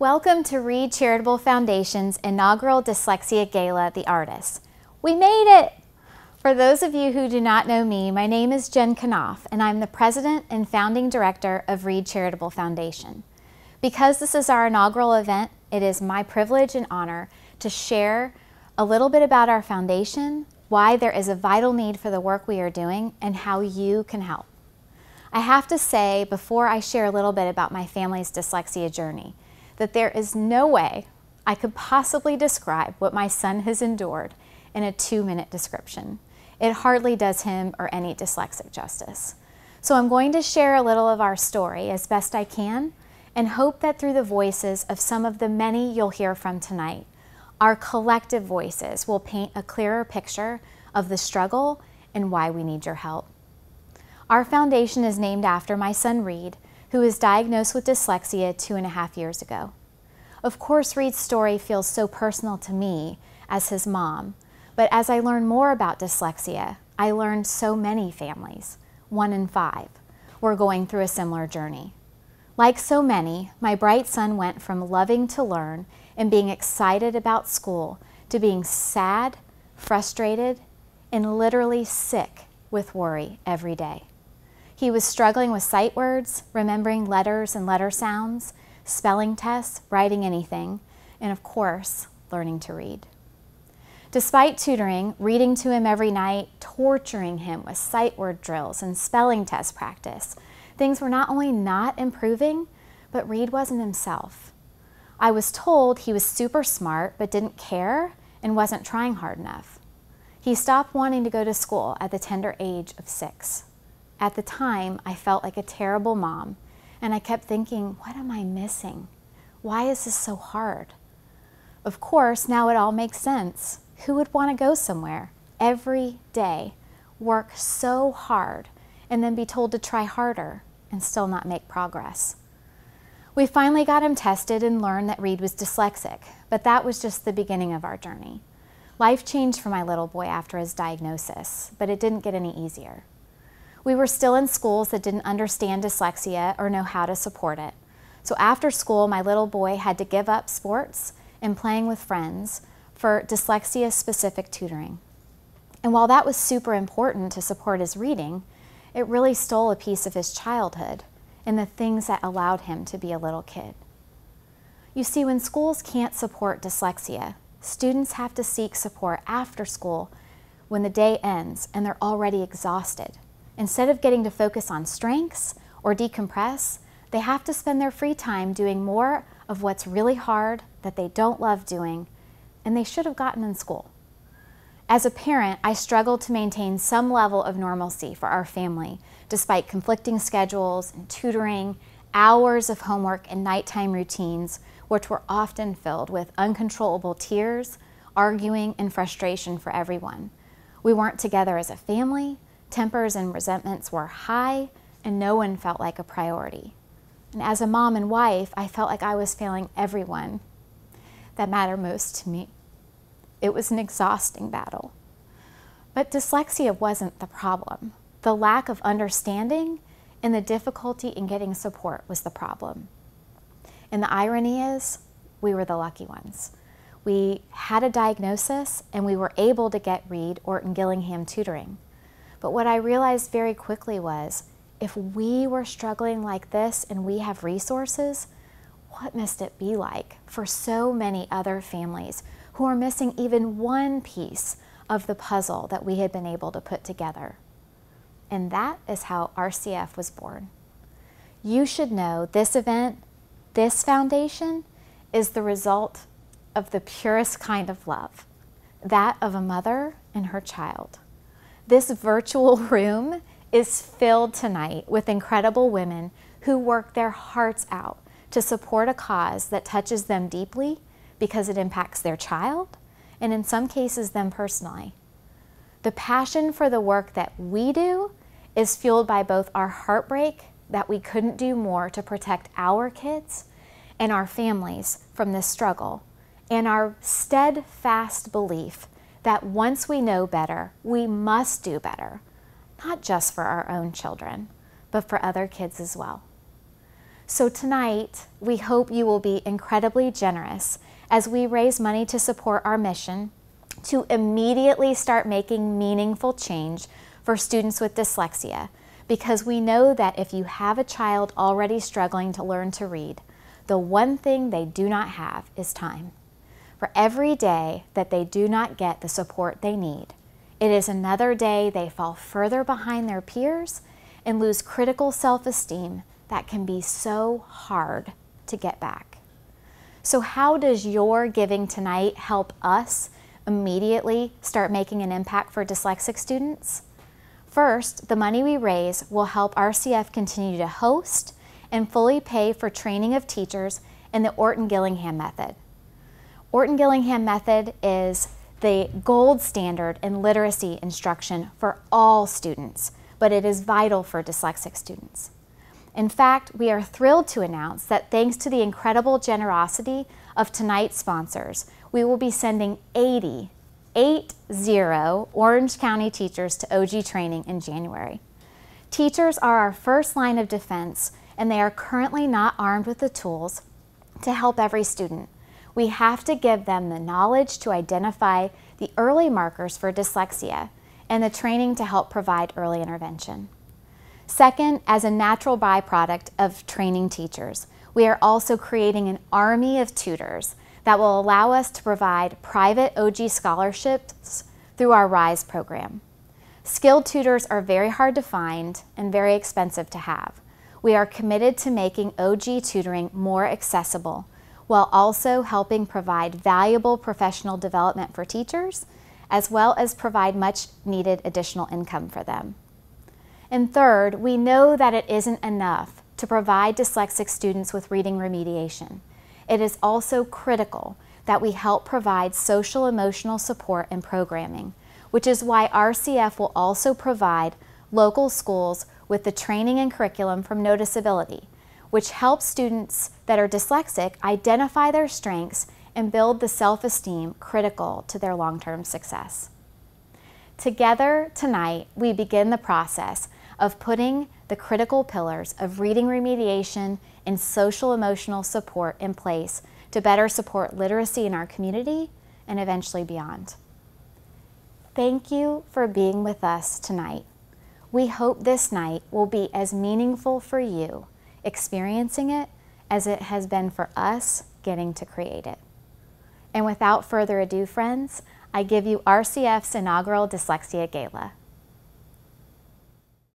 Welcome to Read Charitable Foundation's inaugural Dyslexia Gala, The Artists. We made it! For those of you who do not know me, my name is Jen Knopf, and I'm the President and Founding Director of Read Charitable Foundation. Because this is our inaugural event, it is my privilege and honor to share a little bit about our foundation, why there is a vital need for the work we are doing, and how you can help. I have to say, before I share a little bit about my family's dyslexia journey, that there is no way I could possibly describe what my son has endured in a 2-minute description. It hardly does him or any dyslexic justice. So I'm going to share a little of our story as best I can and hope that through the voices of some of the many you'll hear from tonight, our collective voices will paint a clearer picture of the struggle and why we need your help. Our foundation is named after my son Reed, who was diagnosed with dyslexia 2.5 years ago. Of course, Reed's story feels so personal to me as his mom, but as I learned more about dyslexia, I learned so many families, 1 in 5, were going through a similar journey. Like so many, my bright son went from loving to learn and being excited about school to being sad, frustrated, and literally sick with worry every day. He was struggling with sight words, remembering letters and letter sounds, spelling tests, writing anything, and of course, learning to read. Despite tutoring, reading to him every night, torturing him with sight word drills and spelling test practice, things were not only not improving, but Reed wasn't himself. I was told he was super smart but didn't care and wasn't trying hard enough. He stopped wanting to go to school at the tender age of 6. At the time, I felt like a terrible mom, and I kept thinking, what am I missing? Why is this so hard? Of course, now it all makes sense. Who would want to go somewhere every day, work so hard, and then be told to try harder and still not make progress? We finally got him tested and learned that Reed was dyslexic, but that was just the beginning of our journey. Life changed for my little boy after his diagnosis, but it didn't get any easier. We were still in schools that didn't understand dyslexia or know how to support it. So after school, my little boy had to give up sports and playing with friends for dyslexia-specific tutoring. And while that was super important to support his reading, it really stole a piece of his childhood and the things that allowed him to be a little kid. You see, when schools can't support dyslexia, students have to seek support after school when the day ends and they're already exhausted. Instead of getting to focus on strengths or decompress, they have to spend their free time doing more of what's really hard that they don't love doing and they should have gotten in school. As a parent, I struggled to maintain some level of normalcy for our family despite conflicting schedules and tutoring, hours of homework and nighttime routines, which were often filled with uncontrollable tears, arguing, and frustration for everyone. We weren't together as a family. Tempers and resentments were high, and no one felt like a priority. And as a mom and wife, I felt like I was failing everyone that mattered most to me. It was an exhausting battle. But dyslexia wasn't the problem. The lack of understanding and the difficulty in getting support was the problem. And the irony is, we were the lucky ones. We had a diagnosis, and we were able to get Reed Orton Gillingham tutoring. But what I realized very quickly was, if we were struggling like this and we have resources, what must it be like for so many other families who are missing even one piece of the puzzle that we had been able to put together? And that is how RCF was born. You should know this event, this foundation, is the result of the purest kind of love, that of a mother and her child. This virtual room is filled tonight with incredible women who work their hearts out to support a cause that touches them deeply because it impacts their child and in some cases them personally. The passion for the work that we do is fueled by both our heartbreak that we couldn't do more to protect our kids and our families from this struggle, and our steadfast belief that once we know better, we must do better, not just for our own children, but for other kids as well. So tonight, we hope you will be incredibly generous as we raise money to support our mission to immediately start making meaningful change for students with dyslexia, because we know that if you have a child already struggling to learn to read, the one thing they do not have is time. For every day that they do not get the support they need, it is another day they fall further behind their peers and lose critical self-esteem that can be so hard to get back. So how does your giving tonight help us immediately start making an impact for dyslexic students? First, the money we raise will help RCF continue to host and fully pay for training of teachers in the Orton-Gillingham method. Orton-Gillingham method is the gold standard in literacy instruction for all students, but it is vital for dyslexic students. In fact, we are thrilled to announce that thanks to the incredible generosity of tonight's sponsors, we will be sending 80 Orange County teachers to OG training in January. Teachers are our first line of defense, and they are currently not armed with the tools to help every student. We have to give them the knowledge to identify the early markers for dyslexia and the training to help provide early intervention. Second, as a natural byproduct of training teachers, we are also creating an army of tutors that will allow us to provide private OG scholarships through our RISE program. Skilled tutors are very hard to find and very expensive to have. We are committed to making OG tutoring more accessible, while also helping provide valuable professional development for teachers, as well as provide much needed additional income for them. And third, we know that it isn't enough to provide dyslexic students with reading remediation. It is also critical that we help provide social emotional support and programming, which is why RCF will also provide local schools with the training and curriculum from Noticeability, which helps students that are dyslexic identify their strengths and build the self-esteem critical to their long-term success. Together tonight, we begin the process of putting the critical pillars of reading remediation and social emotional support in place to better support literacy in our community and eventually beyond. Thank you for being with us tonight. We hope this night will be as meaningful for you experiencing it as it has been for us getting to create it. And without further ado, friends, I give you RCF's inaugural Dyslexia Gala.